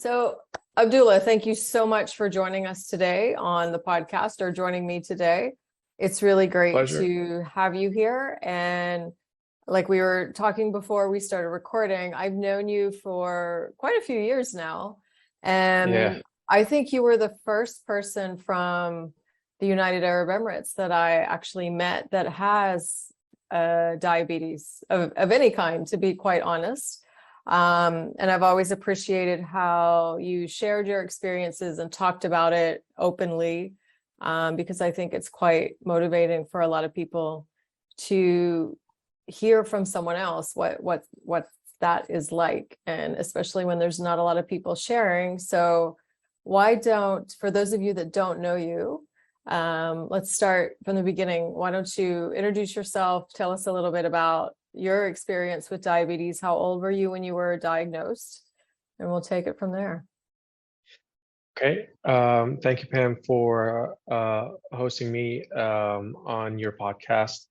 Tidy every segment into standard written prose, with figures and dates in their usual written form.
So, Abdulla, thank you so much for joining us today on the podcast, or joining me today. It's really great Pleasure. to have you here. And like we were talking before we started recording, I've known you for quite a few years now. And Yeah. I think you were the first person from the United Arab Emirates that I actually met that has diabetes of any kind, to be quite honest. And I've always appreciated how you shared your experiences and talked about it openly, because I think it's quite motivating for a lot of people to hear from someone else what that is like, and especially when there's not a lot of people sharing. So why don't, for those of you that don't know you, let's start from the beginning. Why don't you introduce yourself, tell us a little bit about your experience with diabetes. How old were you when you were diagnosed? And we'll take it from there. Okay. Thank you, Pam, for hosting me on your podcast.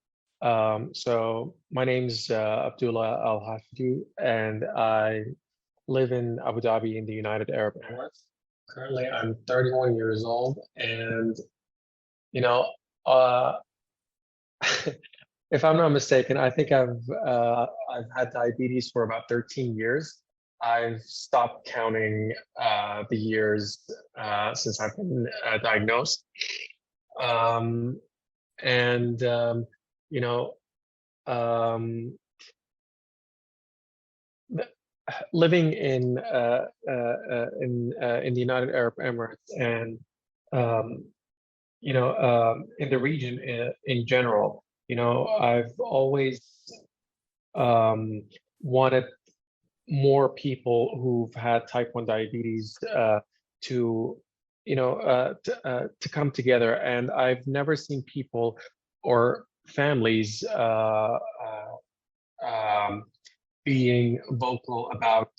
So my name's Abdulla Al Hashidi, and I live in Abu Dhabi in the United Arab Emirates. Currently, I'm 31 years old, and you know, uh, if I'm not mistaken, I think I've had diabetes for about 13 years. I've stopped counting the years since I've been diagnosed. And you know, um, living in the United Arab Emirates, and um, in the region in general, I've always wanted more people who've had type 1 diabetes to to come together. And I've never seen people or families being vocal about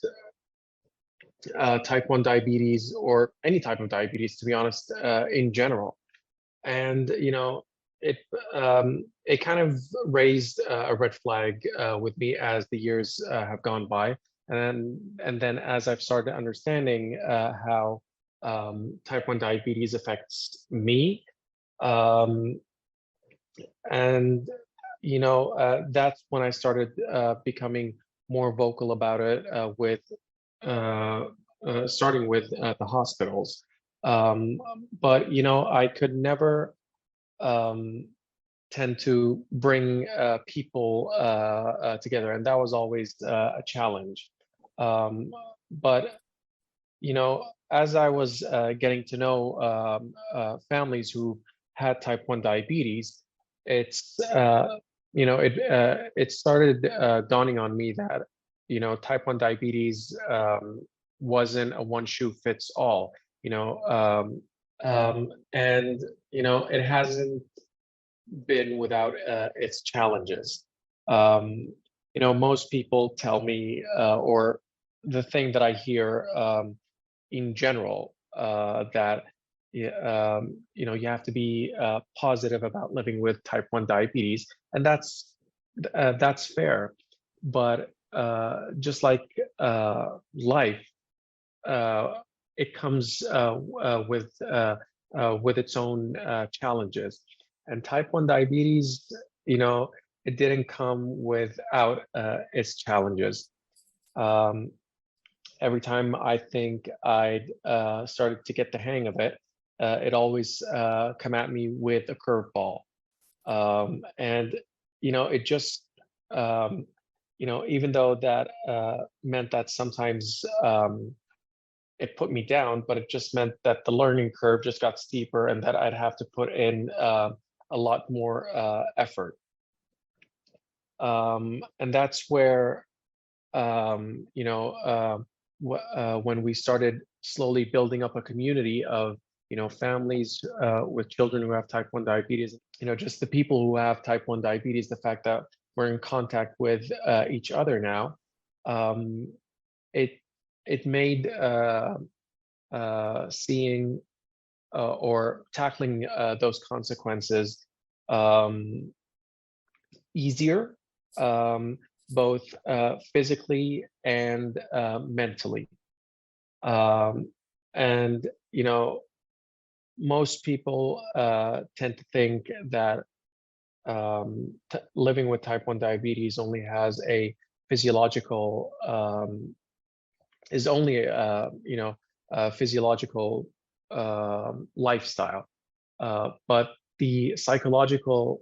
type 1 diabetes, or any type of diabetes, to be honest, in general. And it kind of raised a red flag with me as the years have gone by, and then as I've started understanding how type 1 diabetes affects me, um, and that's when I started becoming more vocal about it, with starting with the hospitals. But I could never tend to bring people together, and that was always a challenge. But as I was getting to know families who had type 1 diabetes, it's it started dawning on me that type 1 diabetes wasn't a one shoe fits all. And it hasn't been without its challenges. Most people tell me, or the thing that I hear in general, that you have to be positive about living with type 1 diabetes, and that's fair. But just like life, it comes with its own challenges. And type 1 diabetes, it didn't come without its challenges. Every time I think I'd started to get the hang of it, it always come at me with a curveball. And it just even though that meant that sometimes it put me down, but it just meant that the learning curve just got steeper, and that I'd have to put in a lot more effort. And that's where when we started slowly building up a community of families with children who have type 1 diabetes, just the people who have type 1 diabetes, the fact that we're in contact with each other now, it made seeing or tackling those consequences easier, both physically and mentally. Um, and most people tend to think that living with type 1 diabetes only has a physiological is only a physiological lifestyle, but the psychological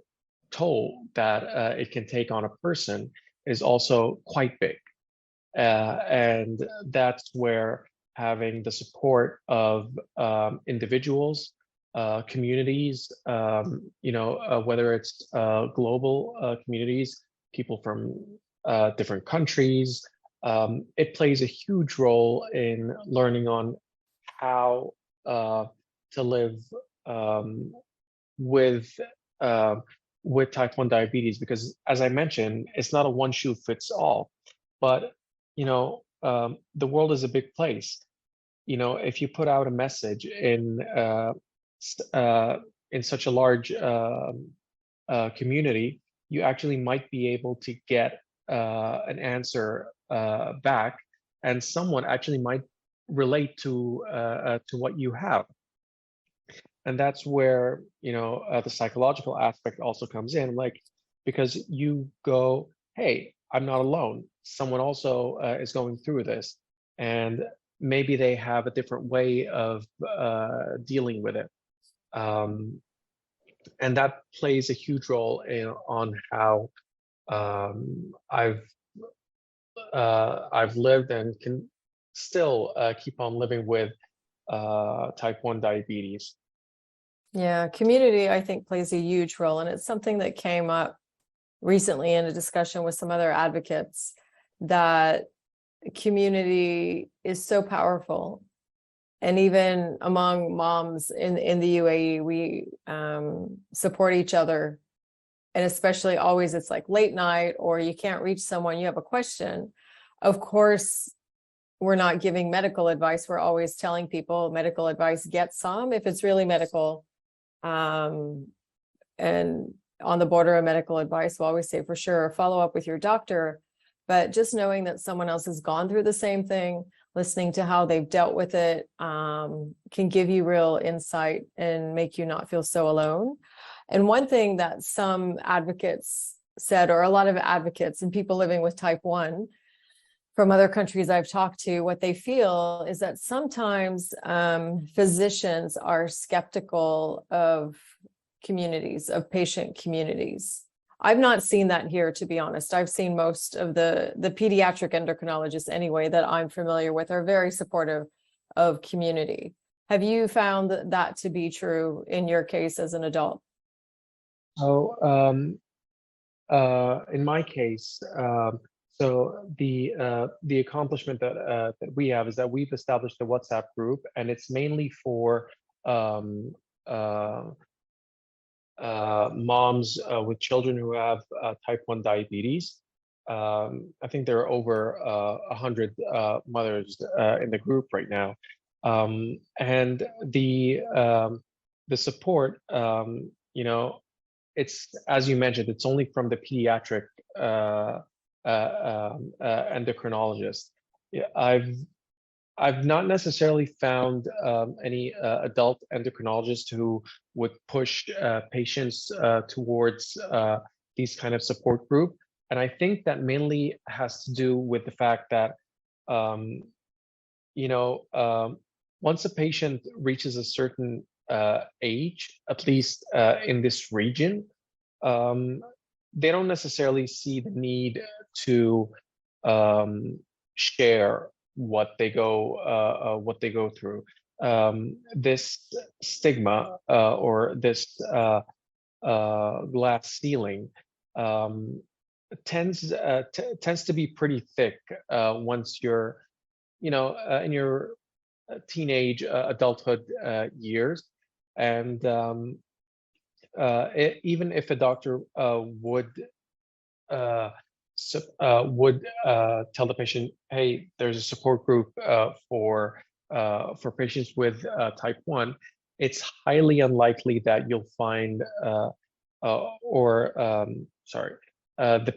toll that it can take on a person is also quite big. And that's where having the support of individuals, communities, whether it's global communities, people from different countries, it plays a huge role in learning on how to live um, with uh, with type 1 diabetes, because as I mentioned, it's not a one shoe fits all. But the world is a big place. If you put out a message in such a large community, you actually might be able to get an answer back, and someone actually might relate to what you have. And that's where the psychological aspect also comes in, like, because you go, hey, I'm not alone, someone also is going through this, and maybe they have a different way of dealing with it, and that plays a huge role on how I've lived and can still keep on living with type 1 diabetes. Yeah, community, I think, plays a huge role. And it's something that came up recently in a discussion with some other advocates, that community is so powerful. And even among moms in the UAE, we support each other. And especially always, it's like late night or you can't reach someone, you have a question. Of course, we're not giving medical advice. We're always telling people medical advice, get some if it's really medical. And on the border of medical advice, we'll always say for sure, follow up with your doctor. But just knowing that someone else has gone through the same thing, listening to how they've dealt with it, can give you real insight and make you not feel so alone. And one thing that some advocates said, or a lot of advocates and people living with type 1 from other countries I've talked to, what they feel is that sometimes physicians are skeptical of communities, of patient communities. I've not seen that here, to be honest. I've seen most of the pediatric endocrinologists anyway that I'm familiar with are very supportive of community. Have you found that to be true in your case as an adult? So in my case, so the accomplishment that we have is that we've established a WhatsApp group, and it's mainly for moms with children who have type 1 diabetes. I think there are over 100 mothers in the group right now, and the support, it's, as you mentioned, it's only from the pediatric endocrinologist. Yeah, I've not necessarily found any adult endocrinologist who would push patients towards these kind of support group. And I think that mainly has to do with the fact that, once a patient reaches a certain age, at least in this region, they don't necessarily see the need to share what they go through. This stigma or this glass ceiling tends to be pretty thick once you're in your teenage adulthood years, and even if a doctor would tell the patient, hey, there's a support group for patients with type 1, it's highly unlikely that you'll find the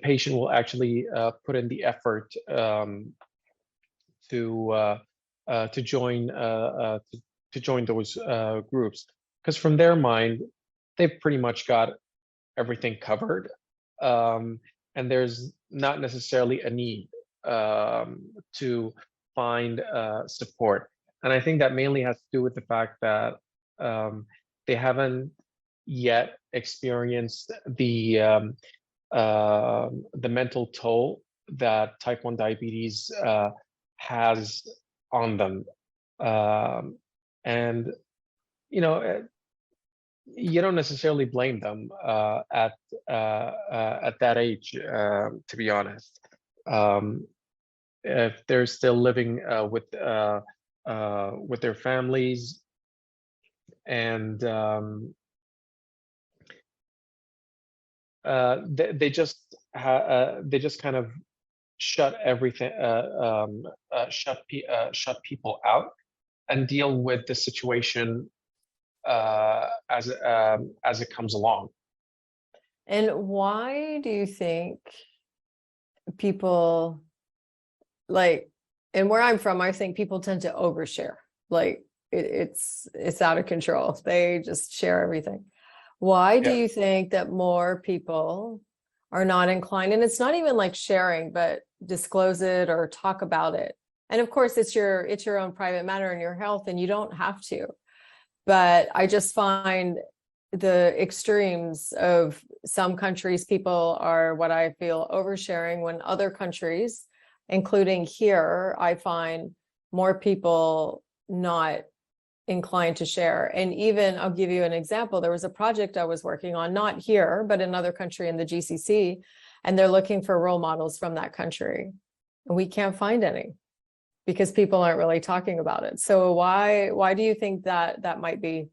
patient will actually put in the effort to to join those groups, because from their mind, they've pretty much got everything covered, and there's not necessarily a need to find support. And I think that mainly has to do with the fact that they haven't yet experienced the mental toll that type 1 diabetes has on them. And, you know, you don't necessarily blame them at that age, to be honest. If they're still living with their families, and they just kind of shut everything, shut people out, and deal with the situation as it comes along. And why do you think people, like, and where I'm from, I think people tend to overshare. Like it's out of control. They just share everything. Why do you think that more people are not inclined? And it's not even like sharing, but disclose it or talk about it. And of course, it's your own private matter and your health, and you don't have to. But I just find the extremes of some countries, people are, what I feel, oversharing, when other countries, including here, I find more people not inclined to share. And even, I'll give you an example. There was a project I was working on, not here, but another country in the GCC, and they're looking for role models from that country. And we can't find any because people aren't really talking about it. So why do you think that might be?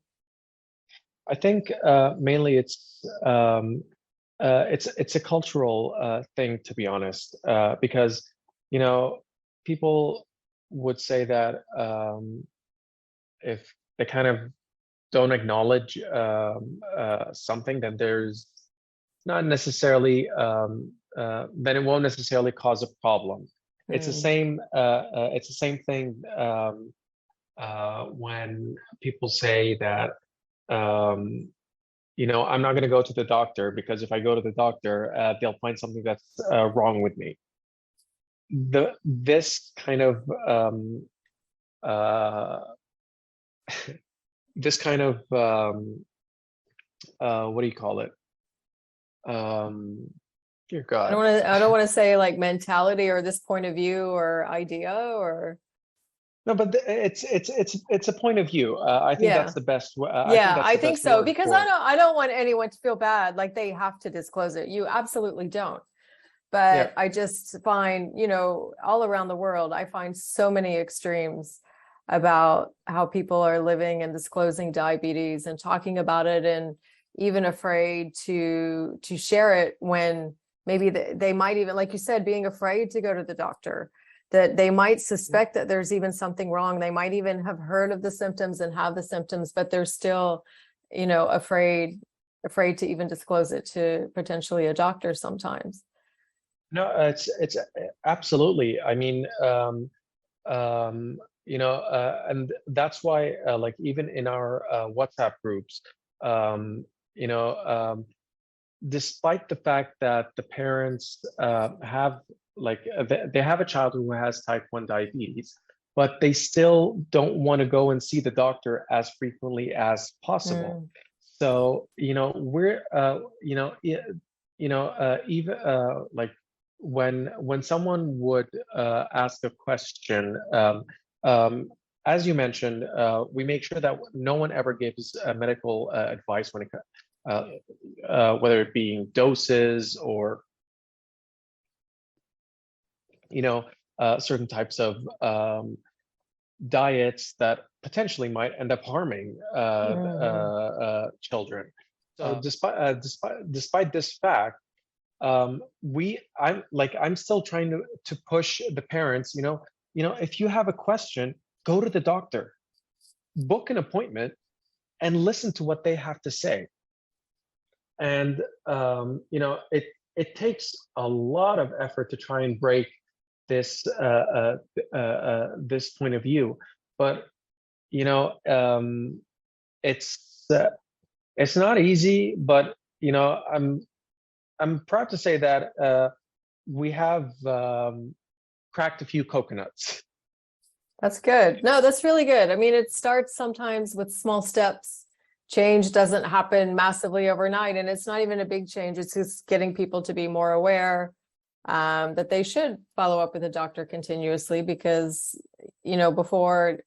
I think mainly it's a cultural thing, to be honest, because, you know, people would say that if they kind of don't acknowledge something, then there's not necessarily then it won't necessarily cause a problem. It's the same. It's the same thing when people say that, you know, I'm not going to go to the doctor because if I go to the doctor, they'll find something that's wrong with me. This kind of this kind of what do you call it? Dear God. I don't want to say like mentality or this point of view or idea or. No, but it's a point of view. I think that's the best. I think so, because I don't want anyone to feel bad like they have to disclose it. You absolutely don't. But I just find, you know, all around the world, I find so many extremes about how people are living and disclosing diabetes and talking about it, and even afraid to share it when maybe they might even, like you said, being afraid to go to the doctor, that they might suspect that there's even something wrong. They might even have heard of the symptoms and have the symptoms, but they're still, you know, afraid to even disclose it to potentially a doctor sometimes. No, it's absolutely. I mean, you know, and that's why, like, even in our WhatsApp groups, you know, despite the fact that the parents have, like, they have a child who has type 1 diabetes, but they still don't want to go and see the doctor as frequently as possible. So, you know, we're, you know, even like when someone would ask a question, as you mentioned, we make sure that no one ever gives medical advice when it whether it being doses or, you know, certain types of diets that potentially might end up harming children. So despite this fact, I'm still trying to push the parents, you know, if you have a question, go to the doctor, book an appointment, and listen to what they have to say. And you know, it takes a lot of effort to try and break this point of view. But you know, it's it's not easy. But you know, I'm proud to say that we have cracked a few coconuts. That's good. No, that's really good. I mean, it starts sometimes with small steps. Change doesn't happen massively overnight, and it's not even a big change. It's just getting people to be more aware that they should follow up with a doctor continuously because, you know, before,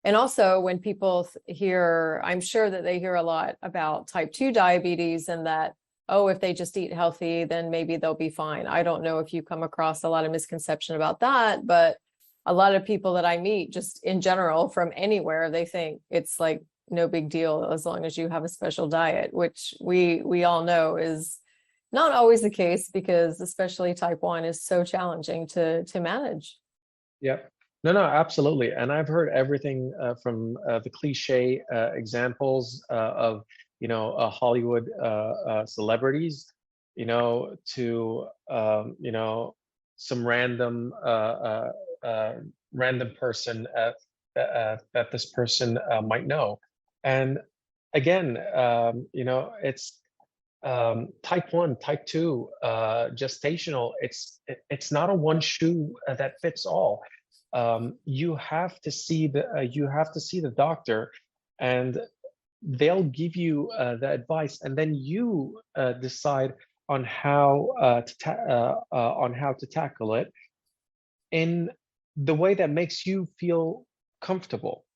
and also when people hear, I'm sure that they hear a lot about type 2 diabetes and that, oh, if they just eat healthy, then maybe they'll be fine. I don't know if you come across a lot of misconception about that, but a lot of people that I meet just in general from anywhere, they think it's like no big deal as long as you have a special diet, which we all know is not always the case because especially type 1 is so challenging to manage. Yeah. No, absolutely. And I've heard everything from the cliche examples of, you know, Hollywood celebrities, you know, to, you know, some random person that this person might know. And again, you know, it's type 1, type 2, gestational. It's not a one shoe that fits all. You have to see the doctor, and they'll give you the advice, and then you decide on how to tackle it in the way that makes you feel comfortable.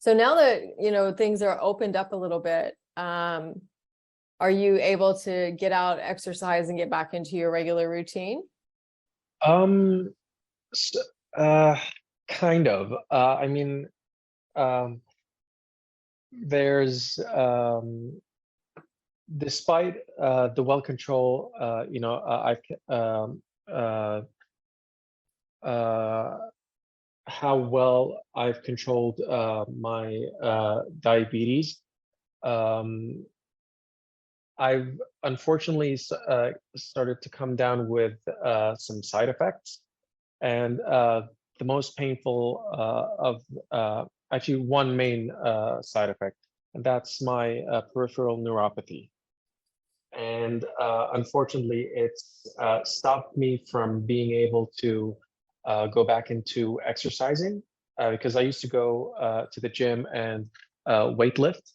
So now that, you know, things are opened up a little bit, are you able to get out, exercise, and get back into your regular routine? So, kind of. I mean, there's despite the well control, you know, how well I've controlled my diabetes. I've unfortunately started to come down with some side effects, and the most painful of actually one main side effect, and that's my peripheral neuropathy. And unfortunately, it's stopped me from being able to go back into exercising because I used to go to the gym and weight lift.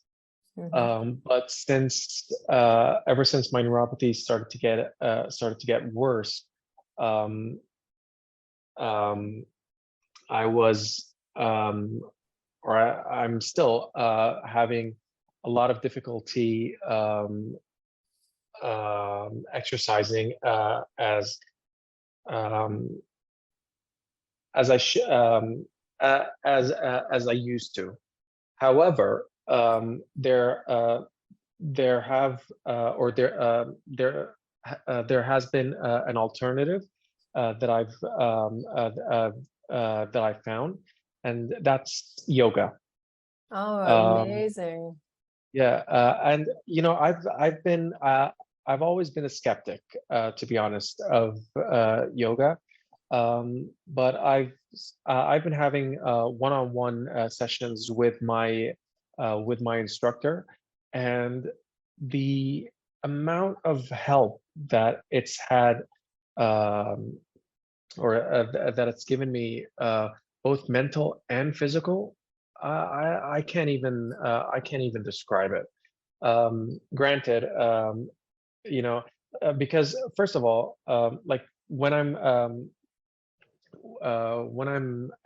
But since ever since my neuropathy started to get worse, I was I'm still having a lot of difficulty exercising as I as I used to. However, there has been an alternative that I found, and that's yoga. Oh, amazing. Yeah, and you know, I've always been a skeptic, to be honest, of yoga, but I've been having one-on-one sessions with my instructor, and the amount of help that it's had, that it's given me, both mental and physical, I can't even describe it. Granted, you know, because first of all, like when I'm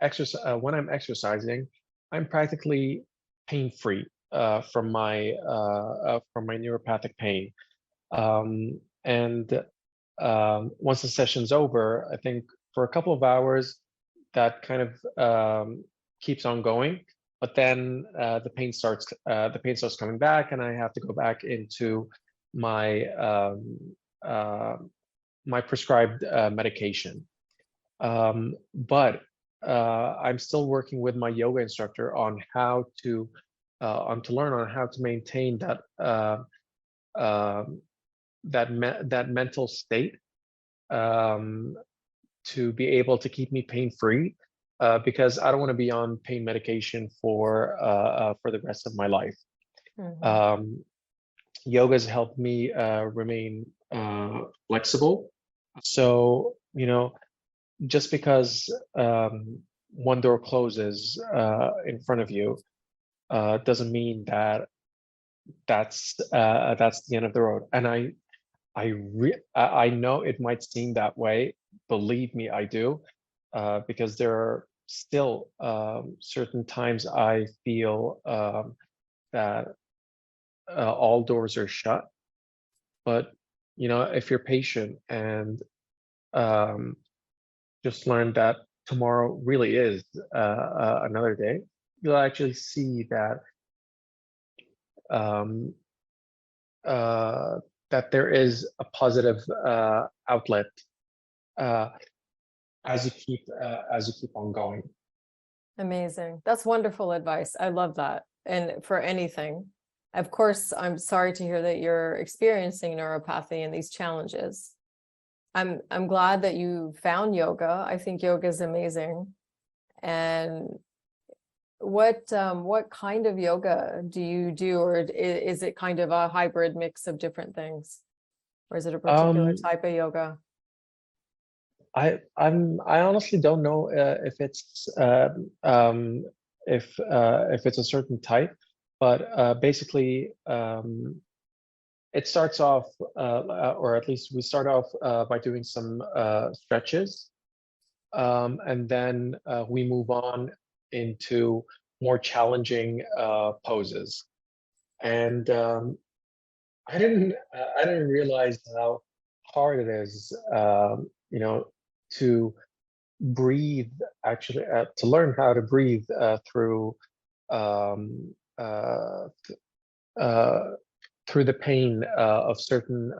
exercising, I'm practically pain-free from my neuropathic pain. And once the session's over, I think for a couple of hours, that kind of keeps on going. But then the pain starts coming back, and I have to go back into my my prescribed medication. But I'm still working with my yoga instructor on how to learn on how to maintain that that mental state, to be able to keep me pain-free, because I don't want to be on pain medication for the rest of my life. Mhm. Um, Yoga has helped me remain flexible. So, just because one door closes in front of you doesn't mean that that's the end of the road. And I know it might seem that way. Believe me, I do, because there are still certain times I feel that all doors are shut. But if you're patient and um, just learn that tomorrow really is another day, you'll actually see um, uh, that there is a positive outlet uh, as you keep on going. Amazing. That's wonderful advice. I love that. And for anything, of course, I'm sorry to hear that you're experiencing neuropathy and these challenges. I'm glad that you found yoga. I think yoga is amazing. And what kind of yoga do you do, or is it kind of a hybrid mix of different things, or is it a particular Um, type of yoga? I honestly don't know if it's a certain type, but basically it starts off or at least we start off by doing some stretches, and then we move on into more challenging poses. And I didn't realize how hard it is, to breathe, actually, to learn how to breathe um, uh, uh, through the pain of certain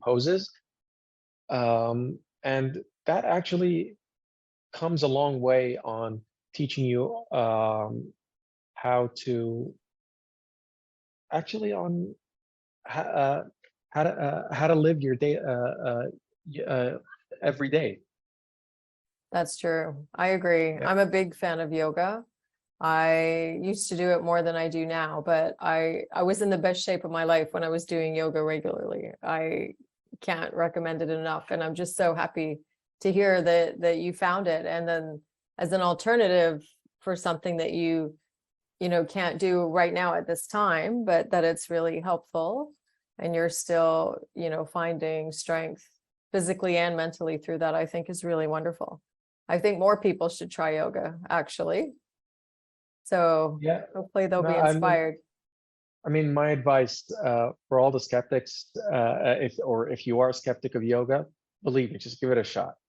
poses, and that actually comes a long way on teaching you how to actually on how to live your day every day. That's true. I agree. Yeah. I'm a big fan of yoga. I used to do it more than I do now, but I was in the best shape of my life when I was doing yoga regularly. I can't recommend it enough, and I'm just so happy to hear that you found it, and then as an alternative for something that you can't do right now at this time, but that it's really helpful, and you're still finding strength physically and mentally through that. I think is really wonderful. I think more people should try yoga, actually. So Yeah. hopefully they'll No, be inspired. I mean, my advice for all the skeptics, if you are a skeptic of yoga, believe me, just give it a shot.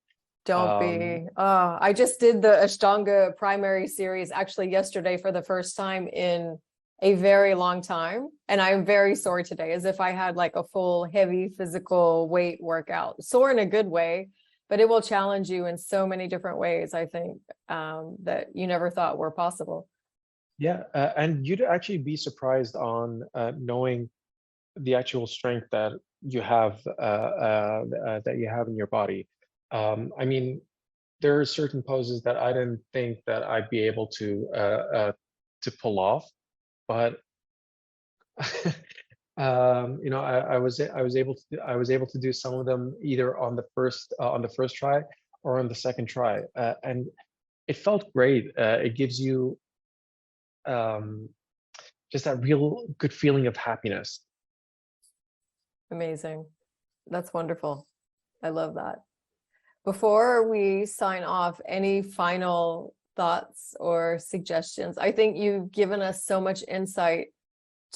Don't Um, be. I just did the Ashtanga primary series actually yesterday for the first time in a very long time. And I'm very sore today, as if I had like a full heavy physical weight workout. Sore in a good way, but it will challenge you in so many different ways, I think, that you never thought were possible. yeah, and you'd actually be surprised on knowing the actual strength that you have in your body. I mean, there are certain poses that I didn't think that I'd be able to pull off, but I was able to do some of them either on the first try or on the second try, and it felt great. It gives you um, just that real good feeling of happiness. Amazing. That's wonderful. I love that. Before we sign off, any final thoughts or suggestions? I think you've given us so much insight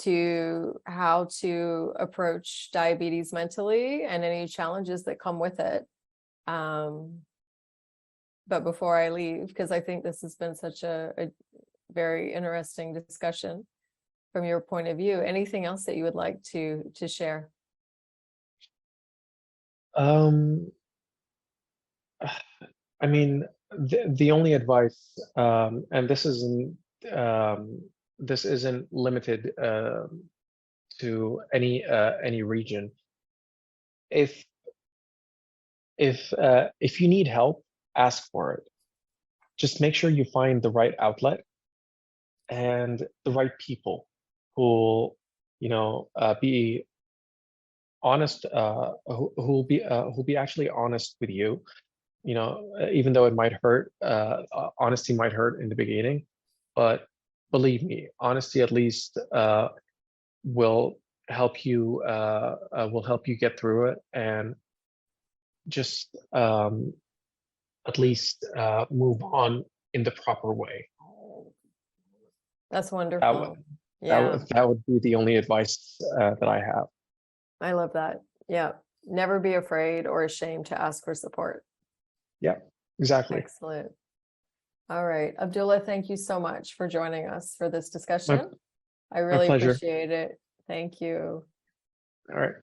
to how to approach diabetes mentally and any challenges that come with it. But before I leave, because I think this has been such a very interesting discussion from your point of view, anything else that you would like to share? Um, I mean, the only advice, and this isn't limited to any region. If if you need help, ask for it. Just make sure you find the right outlet and the right people who will, be honest, who'll be actually honest with you. Even though it might hurt, honesty might hurt in the beginning, but believe me, honesty at least will help you get through it, and just at least move on in the proper way. That's That wonderful. would Yeah, that would be the only advice that I have. I love that. Yeah. Never be afraid or ashamed to ask for support. Yeah, exactly. Excellent. All right. Abdullah, thank you so much for joining us for this discussion. I My really pleasure. appreciate it. Thank you. All right.